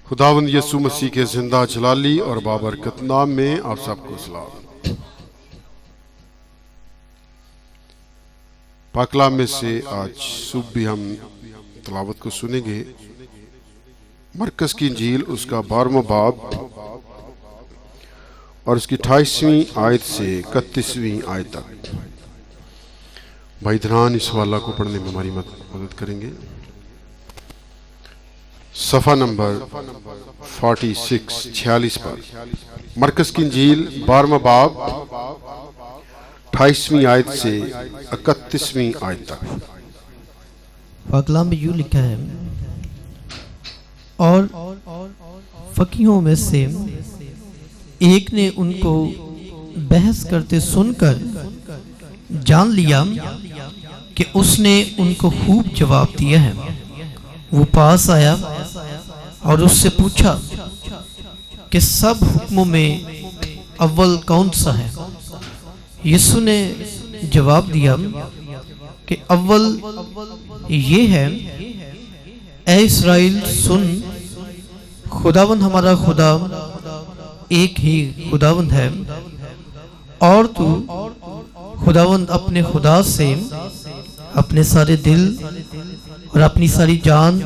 खुदावंद यीशु मसीह के जिंदा जलाली और बाबरकत नाम में आप सबको सलाम। पाकलाम में से आज सुबह भी हम तलावत को सुनेंगे। मरकस की इंजील उसका 12वां बाब और उसकी 28वीं आयत से 31वीं आयत तक। भाई धनान इस वाला को पढ़ने में हमारी मदद करेंगे। सफ़ा नंबर 46 पर मरकस की इंजील 12वां बाब 28वीं आयत से 31वीं आयत तक। पाकलाम में यूं लिखा है, और फकीहों में से एक ने उनको बहस करते सुनकर जान लिया कि उसने उनको खूब जवाब दिया है। वो पास आया और उससे पूछा कि सब हुक्मों में अव्वल कौन सा है। यीशु ने जवाब दिया कि अव्वल ये है, ऐ इस्राएल सुन, खुदावंद हमारा खुदा एक ही खुदावंद है, और तू खुदावंद अपने खुदा से अपने सारे दिल और अपनी सारी जान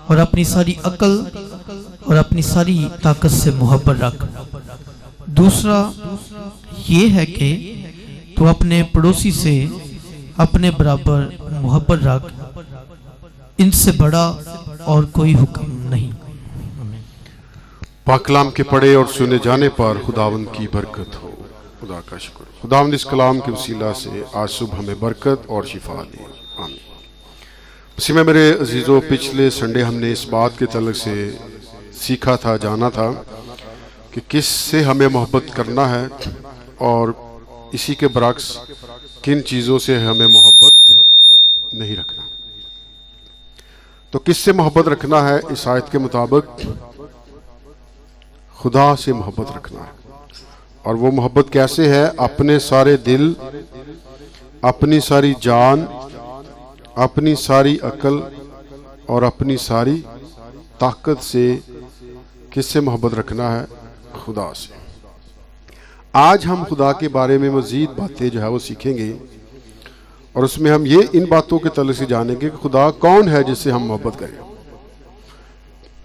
और अपनी सारी अकल और अपनी सारी ताकत से मोहब्बत रख। दूसरा ये है कि तू अपने पड़ोसी से अपने बराबर मोहब्बत रख। इनसे बड़ा और कोई हुक्म नहीं। पाकलाम के पढ़े और सुने जाने पर खुदावंद की बरकत हो। खुदा का शुक्र। खुदावंद इस कलाम के वसीला से आज सुबह हमें बरकत और शिफा दी। आमीन। इसी में मेरे अजीज़ों, पिछले संडे हमने इस बात के तल्लुक़ से सीखा था, जाना था कि किस से हमें मोहब्बत करना है और इसी के बरक्स किन चीज़ों से हमें मोहब्बत नहीं रखना। तो किस से मोहब्बत रखना है? इस आयत के मुताबिक खुदा से मोहब्बत रखना है। और वो मोहब्बत कैसे है? अपने सारे दिल, अपनी सारी जान, अपनी सारी अकल और अपनी सारी ताकत से किससे मोहब्बत रखना है? खुदा से। आज हम खुदा के बारे में मज़ीद बातें जो है वो सीखेंगे और उसमें हम ये इन बातों के तल्लुक़ से जानेंगे कि खुदा कौन है जिससे हम मोहब्बत करें।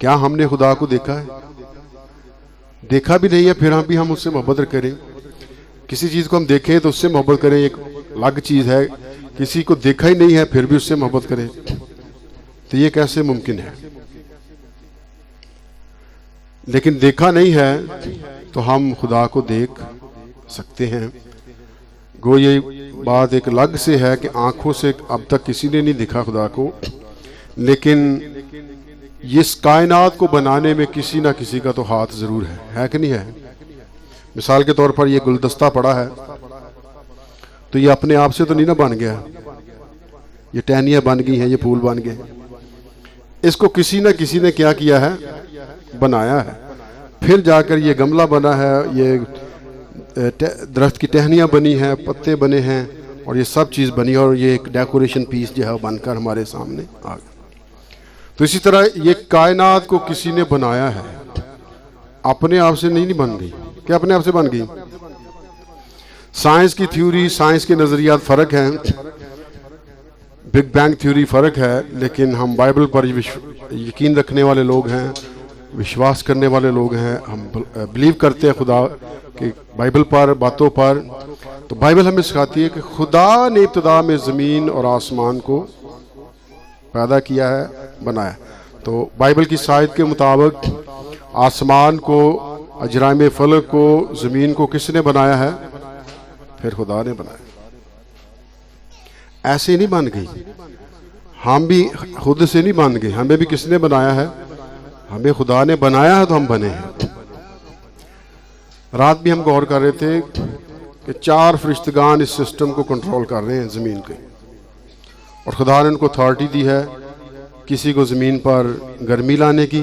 क्या हमने खुदा को देखा है? देखा भी नहीं है, फिर हम उससे मोहब्बत करें। किसी चीज़ को हम देखें तो उससे मोहब्बत करें, एक अलग चीज़ है। किसी को देखा ही नहीं है फिर भी उससे मोहब्बत करें, तो ये कैसे मुमकिन है? लेकिन देखा नहीं है तो हम खुदा को देख सकते हैं। गो ये बात एक अलग से है कि आंखों से अब तक किसी ने नहीं देखा खुदा को, लेकिन इस कायनात को बनाने में किसी ना किसी का तो हाथ जरूर है कि नहीं है? मिसाल के तौर पर ये गुलदस्ता पड़ा है तो ये अपने आप से तो नहीं ना बन गया, ये टहनियाँ बन गई हैं, ये फूल बन गए। इसको किसी ना किसी ने क्या किया है? बनाया है। फिर जाकर ये गमला बना है, ये दरख्त की टहनियाँ बनी हैं, पत्ते बने हैं और ये सब चीज़ बनी और ये एक डेकोरेशन पीस जो है बनकर हमारे सामने आ गया। तो इसी तरह ये कायनात को किसी ने बनाया है, अपने आप से नहीं बन गई। क्या अपने आप से बन गई? साइंस की थ्योरी, साइंस के नज़रियात फ़र्क हैं, बिग बैंग थ्योरी फ़र्क है, लेकिन हम बाइबल पर यकीन रखने वाले लोग हैं, विश्वास करने वाले लोग हैं। हम बिलीव करते हैं खुदा के बाइबल पर, बातों पर। तो बाइबल हमें सिखाती है कि खुदा ने इब्तिदा में ज़मीन और आसमान को पैदा किया है, बनाया। तो बाइबल की सायद के मुताबिक आसमान को, अजराम फलक को, ज़मीन को किसने बनाया है? फिर खुदा ने बनाया। ऐसे नहीं बन गई, हम भी खुद से नहीं बन गए, हमें भी किसने बनाया है? हमें खुदा ने बनाया है तो हम बने हैं। रात भी हम गौर कर रहे थे कि 4 फरिश्तगान इस सिस्टम को कंट्रोल कर रहे हैं ज़मीन के, और खुदा ने उनको अथॉरिटी दी है किसी को ज़मीन पर गर्मी लाने की,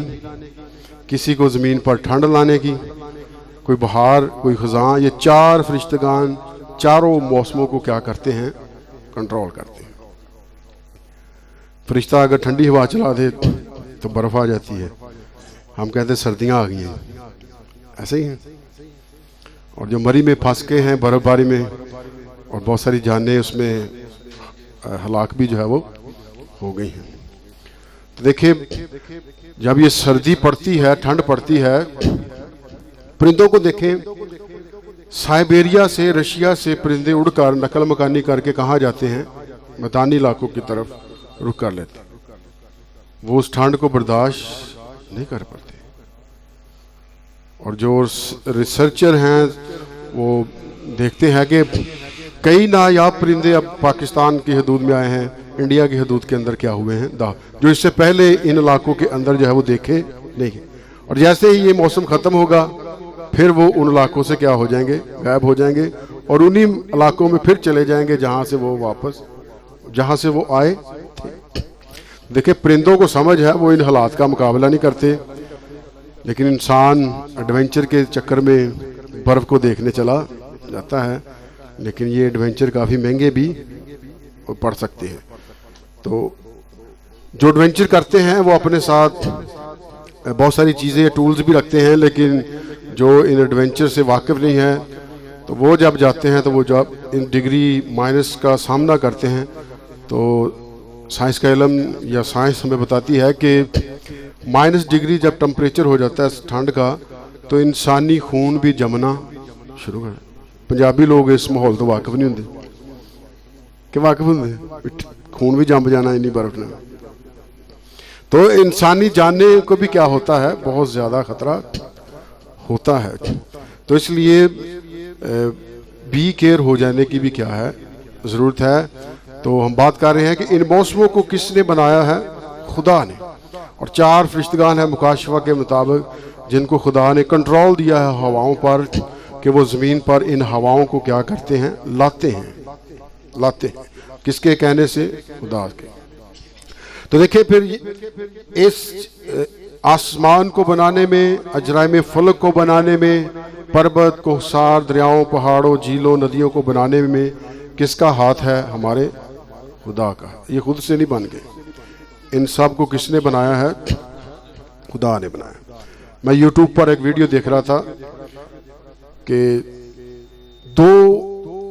किसी को ज़मीन पर ठंड लाने की, कोई बहार, कोई ख़ुज़ां। ये 4 फरिश्तगान चारों मौसमों को क्या करते हैं? कंट्रोल करते हैं। फरिश्ता अगर ठंडी हवा चला दे तो बर्फ़ आ जाती है, हम कहते हैं सर्दियाँ आ गई हैं, ऐसे ही हैं। और जो मरी में फंस के हैं बर्फबारी में, और बहुत सारी जानें उसमें हलाक भी जो है वो हो गई हैं। तो देखिए, जब ये सर्दी पड़ती है, ठंड पड़ती है, परिंदों को देखें, साइबेरिया से, रशिया से परिंदे उड़कर नकल मकानी करके कहाँ जाते हैं? मैदानी इलाकों की तरफ रुख कर लेते हैं। वो उस ठंड को बर्दाश्त नहीं कर पाते। और जो रिसर्चर हैं वो देखते हैं कि कई नायाब परिंदे अब पाकिस्तान की हदूद में आए हैं, इंडिया की हदूद के अंदर क्या हुए हैं जो इससे पहले इन इलाकों के अंदर जो है वो देखे नहीं। और जैसे ही ये मौसम ख़त्म होगा, फिर वो उन इलाकों से क्या हो जाएंगे? गायब हो जाएंगे, और उन्हीं इलाकों में फिर चले जाएंगे जहाँ से वो आए थे। देखिए, परिंदों को समझ है, वो इन हालात का मुकाबला नहीं करते, लेकिन इंसान एडवेंचर के चक्कर में बर्फ़ को देखने चला जाता है। लेकिन ये एडवेंचर काफ़ी महंगे भी पड़ सकते हैं। तो जो एडवेंचर करते हैं वो अपने साथ बहुत सारी चीज़ें, टूल्स भी रखते हैं, लेकिन जो इन एडवेंचर से वाकिफ़ नहीं है, तो वो जब जाते हैं, तो वो जब इन डिग्री माइनस का सामना करते हैं, तो साइंस का इल्म या साइंस हमें बताती है कि -डिग्री जब टेम्परेचर हो जाता है ठंड का, तो इंसानी खून भी जमना शुरू कर। पंजाबी लोग इस माहौल तो वाकिफ़ नहीं होंगे कि वाकिफ़ होंगे, खून भी जम जाना इन्नी बर्फ में। तो इंसानी जानने को भी क्या होता है? बहुत ज़्यादा ख़तरा होता है। तो इसलिए बी केयर हो जाने की भी क्या है? ज़रूरत है। तो हम बात कर रहे हैं कि इन मौसमों को किसने बनाया है? खुदा ने। और 4 फरिश्तगान हैं मुकाशफा के मुताबिक, जिनको खुदा ने कंट्रोल दिया है हवाओं पर, कि वो ज़मीन पर इन हवाओं को क्या करते हैं? लाते हैं। किसके कहने से? खुदा के। तो देखिए, फिर इस आसमान को बनाने में, अजराइम फलक को बनाने में, पर्वत को, सार, दरियाओं, पहाड़ों, झीलों, नदियों को बनाने में किसका हाथ है? हमारे खुदा का। ये खुद से नहीं बन गए। इन सब को किसने बनाया है? खुदा ने बनाया। मैं यूट्यूब पर एक वीडियो देख रहा था कि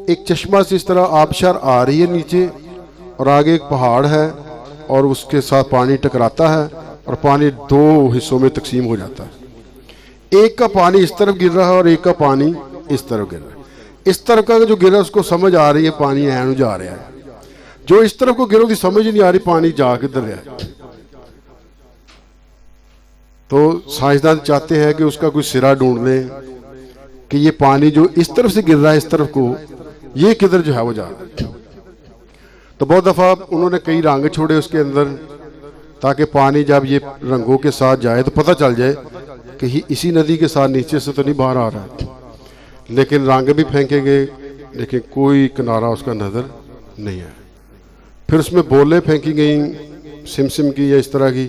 एक चश्मा से इस तरह आबशार आ रही है नीचे, और आगे एक पहाड़ है, और उसके साथ पानी टकराता है, और पानी 2 हिस्सों में तकसीम हो जाता है। एक का पानी इस तरफ गिर रहा है और एक का पानी इस तरफ गिर रहा है। इस तरफ का जो गिर रहा है उसको समझ आ रही है पानी ऐन जा रहा है, जो इस तरफ को गिरा उसकी समझ नहीं आ रही पानी जा किधर रहा है। तो साइंसदान चाहते हैं कि उसका कोई सिरा ढूंढ लें कि ये पानी जो इस तरफ से गिर रहा है इस तरफ को, ये किधर जो है वो जा रहा है। तो बहुत दफ़ा उन्होंने कई रंग छोड़े उसके अंदर, ताकि पानी जब ये रंगों के साथ जाए तो पता चल जाए कि इसी नदी के साथ नीचे से तो नहीं बाहर आ रहा है। लेकिन रंग भी फेंके गए, लेकिन कोई किनारा उसका नज़र नहीं आया। फिर उसमें बोलें फेंकी गई सिम की या इस तरह की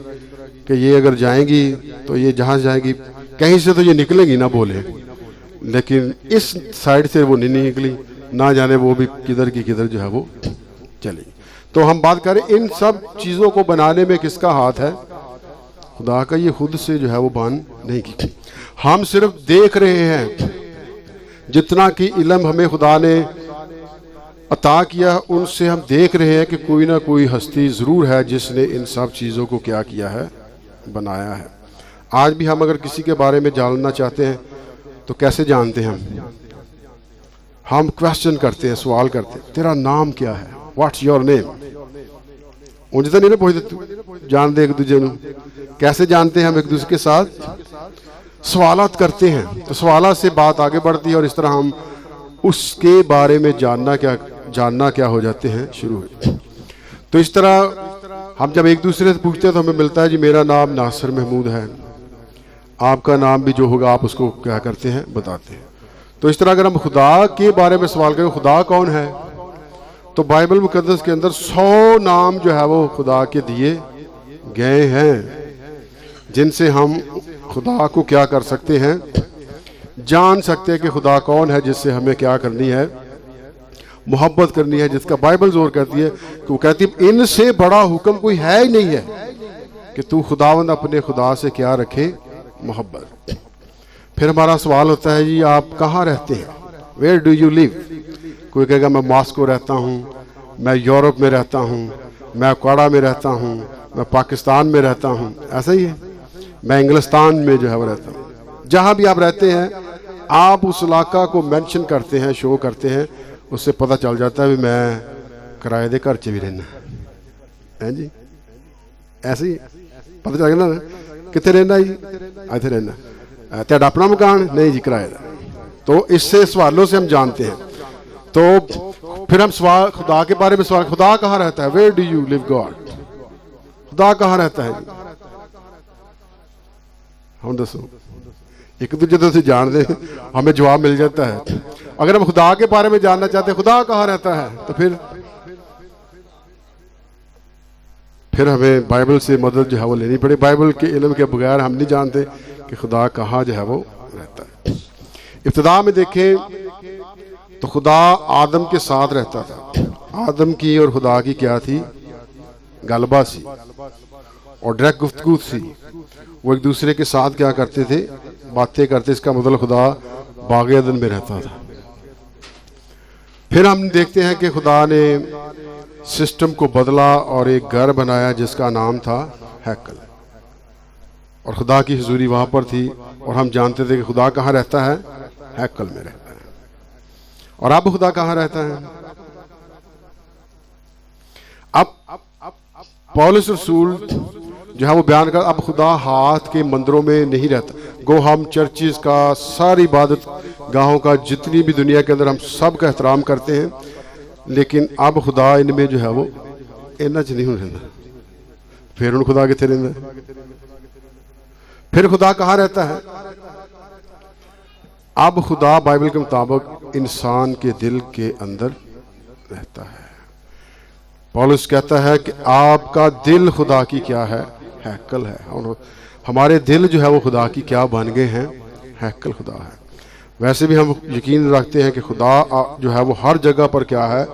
कि ये अगर जाएंगी तो ये जहाँ जाएंगी कहीं से तो ये निकलेंगी ना बोले, लेकिन इस साइड से वो नहीं निकली, ना जाने वो भी किधर की किधर जो है वो चली। तो हम बात करें इन सब चीज़ों को बनाने में किसका हाथ है? खुदा का। ये खुद से जो है वो बन नहीं की, हम सिर्फ देख रहे हैं। जितना कि इल्म हमें खुदा ने अता किया, उनसे हम देख रहे हैं कि कोई ना कोई हस्ती ज़रूर है जिसने इन सब चीज़ों को क्या किया है? बनाया है। आज भी हम अगर किसी के बारे में जानना चाहते हैं तो कैसे जानते हैं? हम क्वेश्चन करते हैं, सवाल करते हैं, तेरा नाम क्या है? What's your name? उनसे तो नहीं ना पूछते, जान दे एक दूसरे को। कैसे जानते हैं? हम एक दूसरे के साथ सवालात करते हैं, तो सवालात से बात आगे बढ़ती है, और इस तरह हम उसके बारे में जानना क्या हो जाते हैं शुरू हो। तो इस तरह हम जब एक दूसरे से पूछते हैं तो हमें मिलता है जी मेरा नाम नासिर महमूद है, आपका नाम भी जो होगा आप उसको क्या करते हैं? बताते हैं। तो इस तरह अगर हम खुदा के बारे में सवाल करें खुदा कौन है, तो बाइबल मुकद्दस के अंदर 100 नाम जो है वो खुदा के दिए गए हैं, जिनसे हम खुदा को क्या कर सकते हैं? जान सकते हैं कि खुदा कौन है, जिससे हमें क्या करनी है? मोहब्बत करनी है, जिसका बाइबल जोर करती है कि वो कहती है इनसे बड़ा हुक्म कोई है ही नहीं है कि तू खुदावंद अपने खुदा से क्या रखे? मोहब्बत। फिर हमारा सवाल होता है जी आप कहाँ रहते हैं, वेयर डू यू लिव। कोई कहेगा मैं मॉस्को रहता हूँ, मैं यूरोप में रहता हूँ, मैं अकाड़ा में रहता हूँ, मैं पाकिस्तान में रहता हूँ, ऐसा ही है, मैं इंग्लिस्तान में जो है वो रहता हूँ। जहाँ भी आप रहते हैं आप उस इलाका को मेंशन करते हैं, शो करते हैं, उससे पता चल जाता है भी मैं किराए दे घर च भी रहना है जी, ऐसे ही पता चल गया ना कितने रहना जी, इतने रहना, तेरा अपना मकान नहीं जी किराए का। तो इससे सवालों से हम जानते हैं। तो फिर हम सवाल खुदा के बारे में सवाल, खुदा कहाँ रहता है, where do you live God, खुदा कहाँ रहता है जी, हम दसो। एक दूसरे तो जानते हैं, हमें जवाब मिल जाता है। अगर हम खुदा के बारे में जानना चाहते हैं खुदा कहाँ रहता है, तो फिर हमें बाइबल से मदद जो है वो लेनी पड़े। बाइबल के इल्म के बगैर हम नहीं जानते कि खुदा कहाँ जो है वो रहता है। इब्तिदा में देखें तो खुदा आदम के साथ रहता था। आदम की और खुदा की क्या थी, गलबा सी और डायरेक्ट गुफ्तगू सी। वो एक दूसरे के साथ क्या करते थे, बातें करते। इसका मतलब खुदा बाग अदन में रहता था। फिर हम देखते हैं कि खुदा ने सिस्टम को बदला और एक घर बनाया जिसका नाम था हैकल, और खुदा की हुजूरी वहां पर थी। और हम जानते थे कि खुदा कहाँ रहता है, हैकल में रहता है। और अब खुदा कहाँ रहता है, अब पौलुस रसूल जो है वो बयान कर, अब खुदा हाथ के मंदिरों में नहीं रहता। गो हम चर्चिज का, सारी इबादत गाहों का, जितनी भी दुनिया के अंदर हम सब का एहतराम करते हैं, लेकिन अब खुदा इनमें जो है वो इन्ना च नहीं रहता। फिर उन खुदा कितने रहता, फिर खुदा कहाँ रहता है। अब खुदा बाइबल के मुताबिक इंसान के दिल के अंदर रहता है। पौलुस कहता है कि आपका दिल खुदा की क्या है, हैकल है। और हमारे दिल जो है वो खुदा की क्या बन गए हैं, हैकल खुदा है। वैसे भी हम यकीन रखते हैं कि खुदा जो है वो हर जगह पर क्या है,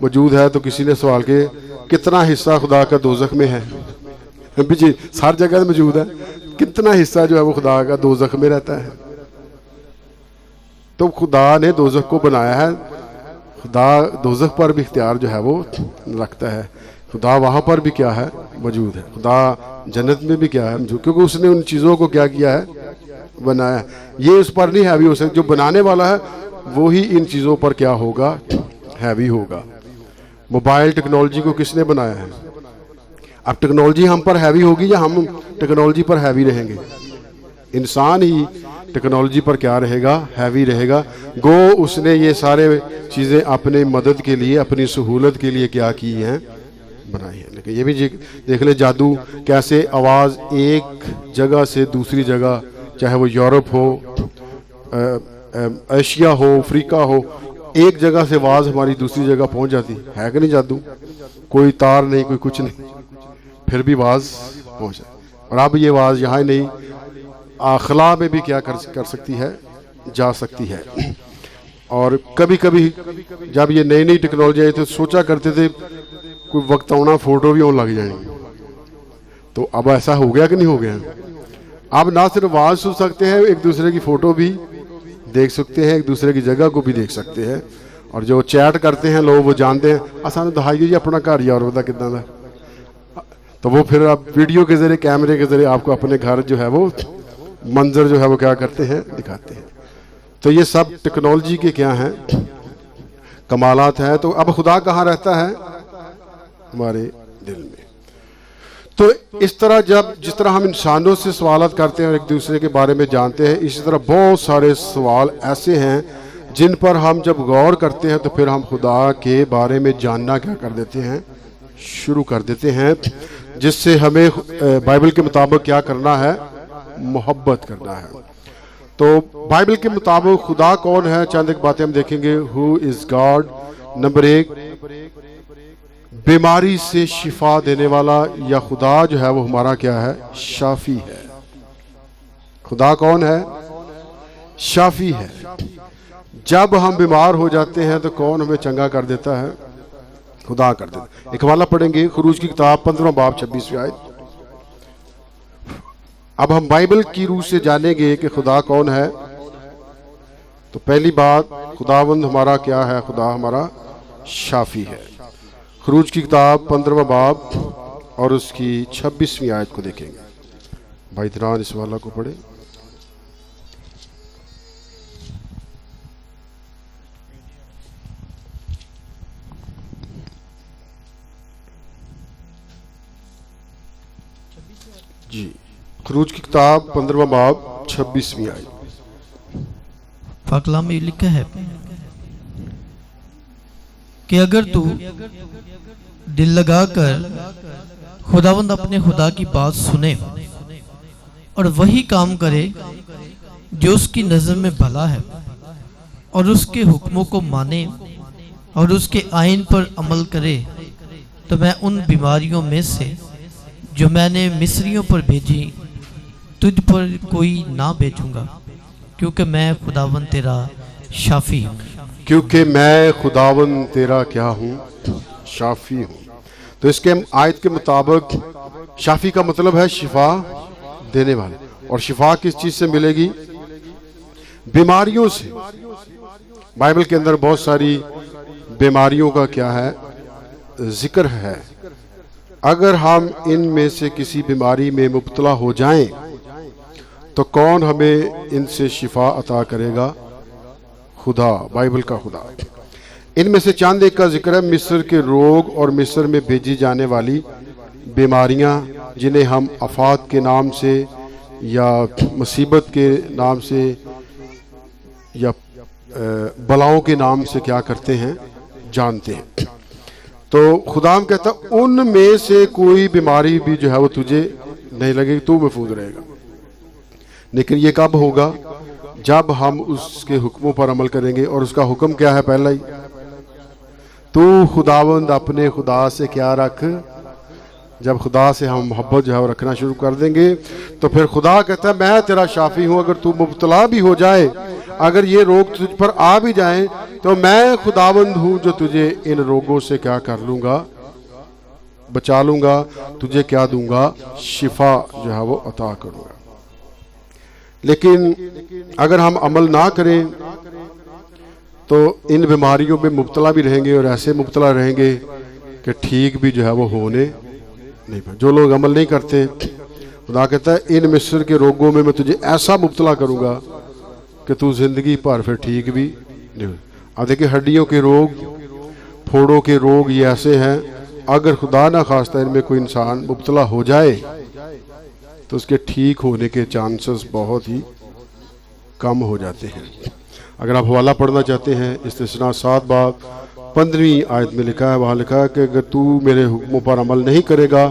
मौजूद है। तो किसी ने सवाल किया कितना हिस्सा खुदा का दोजख में है, जी हर जगह मौजूद है, कितना हिस्सा जो है वो खुदा का दोजख में रहता है। तो खुदा ने दोजख को बनाया है, खुदा दोजख पर भी इख्तियार जो है वो रखता है। खुदा वहाँ पर भी क्या है, मौजूद है। खुदा जन्नत में भी क्या है, मौजूद, क्योंकि उसने उन चीज़ों को क्या किया है, बनाया है। ये उस पर नहीं हैवी हो सकता, जो बनाने वाला है वो ही इन चीज़ों पर क्या होगा, हैवी होगा। मोबाइल टेक्नोलॉजी को किसने बनाया है, अब टेक्नोलॉजी हम पर हैवी होगी या हम टेक्नोलॉजी पर हैवी रहेंगे। इंसान ही टेक्नोलॉजी पर क्या रहेगा, हैवी रहेगा। गो उसने ये सारे चीज़ें अपने मदद के लिए, अपनी सहूलत के लिए क्या की हैं, बनाई है। लेकिन ये भी देख ले जादू कैसे आवाज़ एक जगह से दूसरी जगह, चाहे वो यूरोप हो, एशिया हो, अफ्रीका हो, एक जगह से आवाज़ हमारी दूसरी जगह पहुंच जाती है कि नहीं। जादू, कोई तार नहीं, कोई कुछ नहीं, फिर भी आवाज़ पहुंच जाती। और अब ये आवाज़ यहाँ ही नहीं, आखला में भी क्या कर सकती है, जा सकती है। और कभी कभी जब ये नई नई टेक्नोलॉजी आई तो सोचा करते थे कोई वक्त आना फोटो भी होने लग जाएंगे। तो अब ऐसा हो गया कि नहीं हो गया। अब ना सिर्फ आवाज़ सुन सकते हैं, एक दूसरे की फ़ोटो भी देख सकते हैं, एक दूसरे की जगह को भी देख सकते हैं। और जो चैट करते हैं लोग, वो जानते हैं असां दिखाई जी अपना घर यार बता कितना था। तो वो फिर आप वीडियो के ज़रिए, कैमरे के ज़रिए आपको अपने घर जो है वो मंजर जो है वो क्या करते हैं, दिखाते हैं। तो ये सब टेक्नोलॉजी के क्या हैं, कमालात हैं। तो अब खुदा कहाँ रहता है, हमारे दिल में। तो इस तरह जिस तरह हम इंसानों से सवालत करते हैं और एक दूसरे के बारे में जानते हैं, इसी तरह बहुत सारे सवाल ऐसे हैं जिन पर हम जब गौर करते हैं तो फिर हम खुदा के बारे में जानना क्या कर देते हैं, शुरू कर देते हैं, जिससे हमें बाइबल के मुताबिक क्या करना है, मोहब्बत करना है। तो बाइबल के मुताबिक खुदा कौन है, चंद एक बातें हम देखेंगे। Who is God. नंबर 1, बीमारी से शिफा देने वाला, या खुदा जो है वो हमारा क्या है, शाफी है। खुदा कौन है, शाफी है। जब हम बीमार हो जाते हैं तो कौन हमें चंगा कर देता है, खुदा कर देता है। एक हवाला पढ़ेंगे, खुरूज की किताब 15वां बाब 26वीं आयत। अब हम बाइबल की रूह से जानेंगे कि खुदा कौन है। तो पहली बात, खुदावंद हमारा क्या है? खुदा हमारा शाफी है। खरूज की किताब 15वां बाब और उसकी 26वीं आयत को देखेंगे। भाई दरान इस वाला को पढ़े। जी, खरूज की किताब 15वां बाब 26वीं आयत। पाकलाम में लिखा है कि अगर तू दिल लगाकर खुदावंद अपने खुदा की बात सुने और वही काम करे जो उसकी नज़र में भला है और उसके हुक्मों को माने और उसके आइन पर अमल करे, तो मैं उन बीमारियों में से जो मैंने मिस्रियों पर भेजी तुझ पर कोई ना भेजूंगा, क्योंकि मैं खुदावंद तेरा शाफी हूँ। क्योंकि मैं खुदावंद तेरा क्या हूँ? शाफी हूँ। तो इसके आयत के मुताबिक शाफी का मतलब है शिफा देने वाले। और शिफा किस चीज से मिलेगी? बीमारियों से। बाइबल के अंदर बहुत सारी बीमारियों का क्या है? जिक्र है। अगर हम इनमें से किसी बीमारी में मुब्तला हो जाएं तो कौन हमें इनसे शिफा अता करेगा? खुदा, बाइबल का खुदा। इनमें से चंद एक का जिक्र है, मिस्र के रोग और मिस्र में भेजी जाने वाली बीमारियां, जिन्हें हम आफात के नाम से या मुसीबत के नाम से या बलाओं के नाम से क्या करते हैं? जानते हैं। तो खुदाम कहता उनमें से कोई बीमारी भी जो है वो तुझे नहीं लगेगी, तू महफूज रहेगा। लेकिन ये कब होगा? जब हम उसके हुक्मों पर अमल करेंगे। और उसका हुक्म क्या है? पहला ही, तू खुदावंद अपने खुदा से क्या रख। जब खुदा से हम मोहब्बत जो है वो रखना शुरू कर देंगे तो फिर खुदा कहता है मैं तेरा शाफी हूं। अगर तू मुब्तला भी हो जाए, अगर ये रोग तुझ पर आ भी जाए, तो मैं खुदावंद हूं जो तुझे इन रोगों से क्या कर लूंगा? बचा लूंगा। तुझे क्या दूंगा? शिफा जो है वो अता करूंगा। लेकिन अगर हम अमल ना करें तो इन बीमारियों में मुब्तला भी रहेंगे और ऐसे मुब्तला रहेंगे कि ठीक भी जो है वो होने नहीं पाए। जो लोग अमल नहीं करते, खुदा कहता है इन मिस्र के रोगों में मैं तुझे ऐसा मुब्तला करूंगा कि तू जिंदगी भर फिर ठीक भी नहीं हो। अब देखिए, हड्डियों के रोग, फोड़ों के रोग, ये ऐसे हैं, अगर खुदा ना खास्ता इनमें कोई इंसान मुब्तला हो जाए तो उसके ठीक होने के चांसेस बहुत ही कम हो जाते हैं। अगर आप हवाला पढ़ना चाहते हैं, इस्तिस्ना 7 बाब 15वीं आयत में लिखा है, वहाँ लिखा है कि अगर तू मेरे हुक्मों पर अमल नहीं करेगा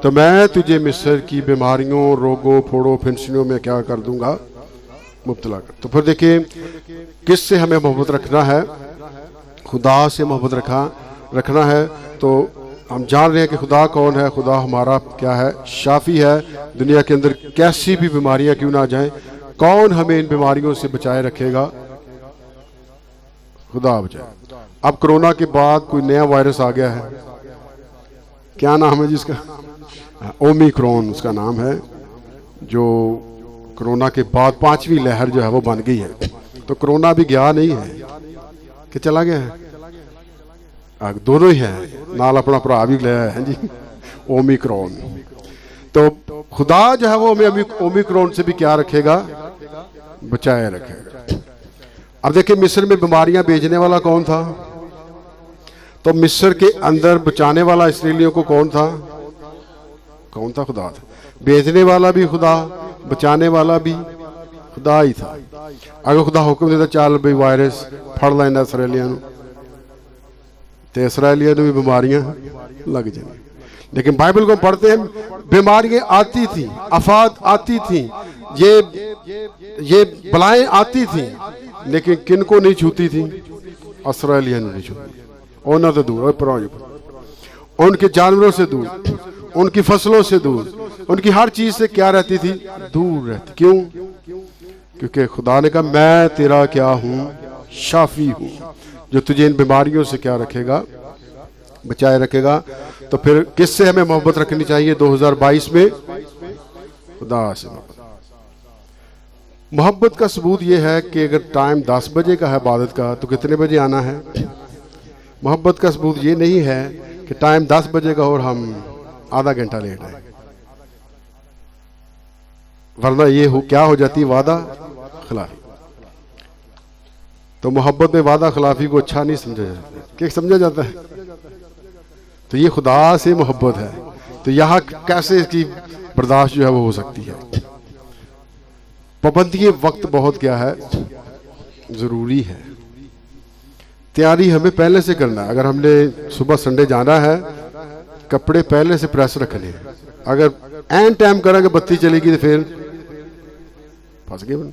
तो मैं तुझे मिस्र की बीमारियों, रोगों, फोड़ों, फिंसियों में क्या कर दूंगा? मुब्तला कर। तो फिर देखिए, किससे हमें मोहब्बत रखना है? खुदा से मोहब्बत रखना है। तो हम जान रहे हैं कि खुदा कौन है। खुदा हमारा क्या है? शाफी है। दुनिया के अंदर कैसी भी बीमारियां क्यों ना जाएं, कौन हमें इन बीमारियों से बचाए रखेगा? खुदा बचाए। अब कोरोना के बाद कोई नया वायरस आ गया है, क्या नाम है जिसका? ओमिक्रॉन उसका नाम है, जो कोरोना के बाद 5वीं लहर जो है वो बन गई है। तो कोरोना भी गया नहीं है कि चला गया है, दोनों ही है, नाल अपना भरा भी लिया है जी, ओमिक्रॉन। तो खुदा जो है वो हमें ओमिक्रॉन से भी क्या रखेगा? बचाए रखेगा। अब देखिए, मिस्र में बीमारियां भेजने वाला कौन था? तो मिस्र के अंदर बचाने वाला इसराइलियों को कौन था? कौन था? खुदा था। भेजने वाला भी खुदा, बचाने वाला भी खुदा ही था। अगर खुदा हुक्म देता चल भाई वायरस फड़ लेना इसराइलियों को, तो इसराइलियों भी बीमारियां लग जाएंगी। लेकिन बाइबल को पढ़ते हैं, बीमारियां आती थी, आफात आती थी, ये बलाएं आती थी, लेकिन किन को नहीं छूती थी? इसराइलियों नहीं छूती। ओना तो दूर, उनके जानवरों से दूर, उनकी फसलों से दूर, उनकी हर चीज से क्या रहती थी? दूर रहती। क्यों? क्योंकि खुदा ने कहा मैं तेरा क्या हूं? शाफी हूं, जो तुझे इन बीमारियों से क्या रखेगा? बचाए रखेगा। तो फिर किससे हमें मोहब्बत रखनी चाहिए 2022 में? खुदा से मोहब्बत का सबूत ये है कि अगर टाइम 10 बजे का है इबादत का तो कितने बजे आना है। मोहब्बत का सबूत ये नहीं है कि टाइम 10 बजे का और हम आधा घंटा लेट आए, वरना ये क्या हो जाती है, वादा खिलाफी। तो मोहब्बत में वादा खिलाफी को अच्छा नहीं समझा जाता, क्या समझा जाता है। तो ये खुदा से मोहब्बत है, तो यहाँ कैसे इसकी बर्दाश्त जो है वो हो सकती है। पाबंदी वक्त बहुत क्या है, जरूरी है। तैयारी हमें पहले से करना है। अगर हमने सुबह संडे जाना है, कपड़े पहले से प्रेस रखने हैं। अगर एन टाइम करेंगे बत्ती चलेगी तो फिर फंस गए।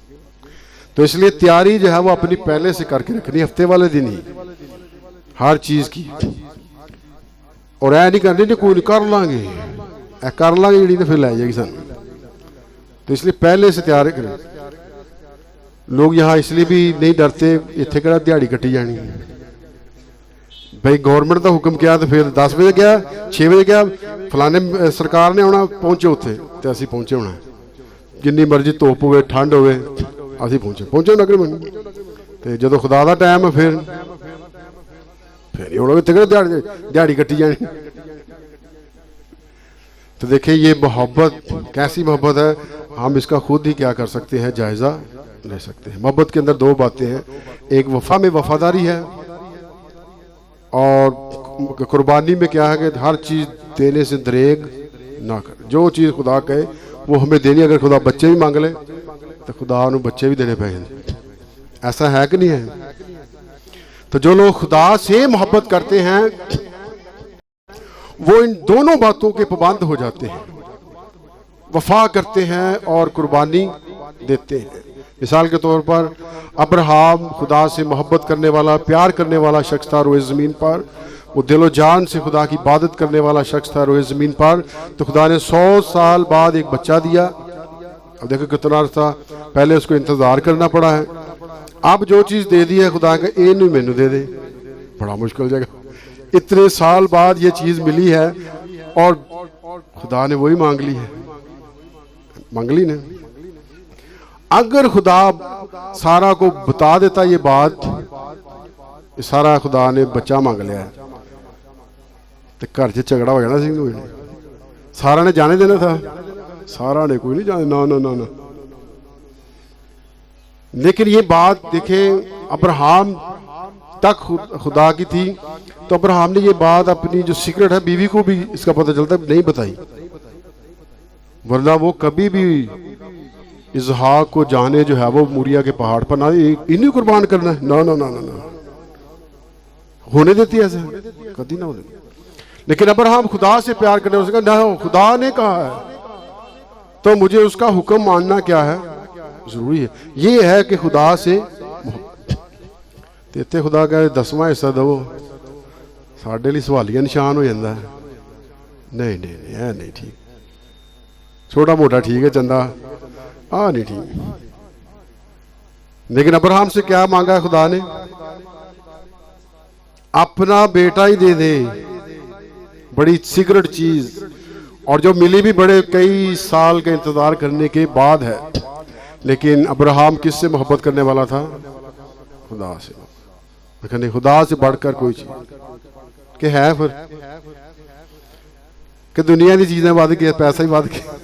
तो इसलिए तैयारी जो है वो अपनी पहले से करके रखनी, हफ्ते वाले दिन ही हर चीज की। और ऐ नहीं करनी नहीं कोई कर लांगे, कर लांगे जी तो फिर लै जाएगी सन। तो इसलिए पहले से तैयार करें। लोग यहाँ इसलिए भी नहीं डरते, इतने कड़ा दिहाड़ी कट्टी जानी है भाई, गवर्नमेंट का हुक्म किया तो फिर 10 बजे गया, 6 बजे गया, फलाने सरकार ने आना, पहुंचे उत्थे तो असीं पहुंचे होना। जिन्नी मर्जी धुप होवे ठंड होवे असीं पहुंचे होना करीबन। तो जो खुदा का टाइम है फिर होना इतने दिहाड़ी कट्टी जानी। तो देखिए ये मोहब्बत कैसी मोहब्बत है, हम इसका खुद ही क्या कर सकते हैं, जायजा ले सकते हैं। मोहब्बत के अंदर दो बातें हैं, एक वफा में वफादारी है और कुर्बानी में क्या है कि हर चीज देने से दरेग ना कर। जो चीज खुदा कहे वो हमें देनी। अगर खुदा बच्चे भी मांग ले तो खुदा उन्हें बच्चे भी देने पेंगे। ऐसा है कि नहीं है। तो जो लोग खुदा से मोहब्बत करते हैं वो इन दोनों बातों के पाबंद हो जाते हैं, वफा करते हैं और कुर्बानी देते हैं। मिसाल के तौर पर अब्राहम खुदा से मोहब्बत करने वाला, प्यार करने वाला शख्स था रोए ज़मीन पर। वो दिलो जान से खुदा की इबादत करने वाला शख्स था रोए ज़मीन पर। तो खुदा ने 100 साल बाद एक बच्चा दिया। अब देखो कितना अर्सा पहले उसको इंतजार करना पड़ा है। अब जो चीज़ दे दी है खुदा का, ए नहीं मैनू दे दे, बड़ा मुश्किल जाएगा। इतने साल बाद ये चीज़ मिली है और खुदा ने वही मांग ली है, मांग ली ने। अगर खुदा सारा को बता देता ये बात, सारा खुदा ने बच्चा मांग लिया है, तो घर च झगड़ा हो जाना सी। सारा ने जाने देना था, सारा ने कोई नहीं जाने, ना ना ना ना। लेकिन ये बात देखें अब्राहम तक खुदा की थी, तो अब्राहम ने ये बात अपनी जो सीक्रेट है बीवी को भी इसका पता चलता नहीं बताई, वरना वो कभी भी इसहाक को जाने जो है वो मूरिया के पहाड़ पर ना इन्हीं कुर्बान करना है, ना ना ना ना ना होने देती है ऐसे, कभी ना होने। लेकिन अब्राहम खुदा से प्यार करने उसका ना, खुदा ने कहा है तो मुझे उसका हुक्म मानना क्या है, जरूरी है। ये है कि खुदा से इतने खुदा कहे 10वां हिस्सा दो, साढ़े लिए सवालिया निशान हो जाता है। नहीं नहीं नहीं है नहीं ठीक, छोटा मोटा ठीक है चंदा, नहीं ठीक। लेकिन अब्राहम से क्या मांगा है खुदा ने, अपना बेटा ही दे दे, बड़ी सीक्रेट चीज, और जो मिली भी बड़े कई साल के इंतजार करने के बाद है। लेकिन अब्राहम किससे मोहब्बत करने वाला था, खुदा से। लेकिन खुदा से बढ़कर कोई चीज के है फिर कि दुनिया की चीजें बढ़ गई, पैसा ही बढ़ गया,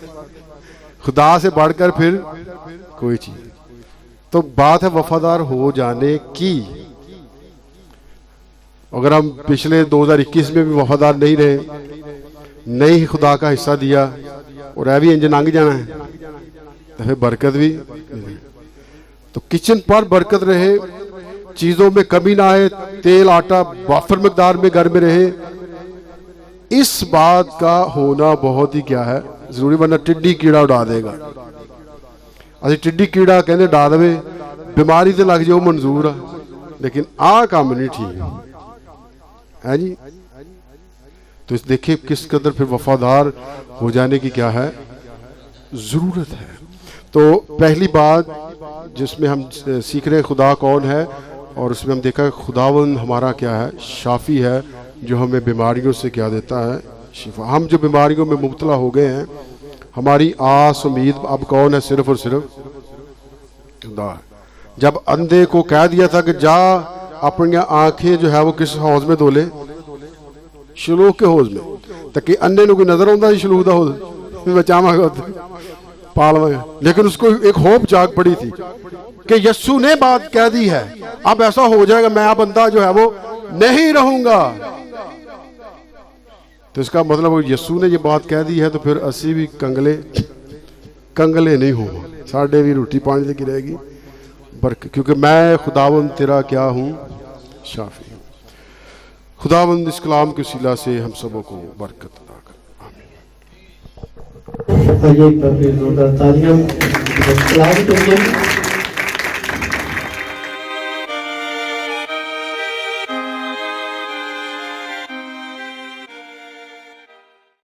खुदा से बढ़कर फिर कोई चीज। तो बात है वफादार हो जाने की। अगर हम पिछले 2021 में भी वफादार नहीं रहे, नहीं खुदा का हिस्सा दिया और अभी इंज लंघ जाना है, तो फिर बरकत भी नहीं। तो किचन पर बरकत रहे, चीजों में कमी ना आए, तेल आटा वाफर मकदार में घर में रहे, इस बात का होना बहुत ही क्या है जरूरी, वरना टिड्डी कीड़ा उड़ा देगा। अभी टिड्डी कीड़ा कहने उड़ा दे, बीमारी तो लग जाओ मंजूर है, लेकिन आ काम नहीं ठीक है जी। तो इस देखिए किस कदर फिर वफादार हो जाने की क्या है जरूरत है। तो पहली बात जिसमें हम सीख रहे हैं खुदा कौन है, और उसमें हम देखा खुदावन हमारा क्या है, शाफी है, जो हमें बीमारियों से क्या देता है, शिफा। हम जो बीमारियों में मुब्तला हो गए हैं, हमारी आस उम्मीद अब कौन है? सिर्फ और सिर्फ खुदा है। जब अंधे को कह दिया था कि जा अपनी आंखें जो है वो किस हौज में धो ले, शलूक के हौज में, तो कि अन्ने को कोई नजर आता है शलूक का हौज बचावांगा पालवांगा, लेकिन उसको एक होप जाग पड़ी थी कि यस्सु ने बात कह दी है, अब ऐसा हो जाएगा, मैं अब बंदा जो है वो नहीं रहूंगा। तो इसका मतलब यस्सु ने ये बात कह दी है, तो फिर असी भी कंगले नहीं होगा, साढ़े भी रोटी पानी की रहेगी बरकत, क्योंकि मैं खुदावंद तेरा क्या हूँ? शाफी हूँ। खुदावंद इस कलाम के वसीला से हम सबों को बरकत अता कर। आमीन। आइए एक बार फिर जोरदार तालियां कलाम के लिए।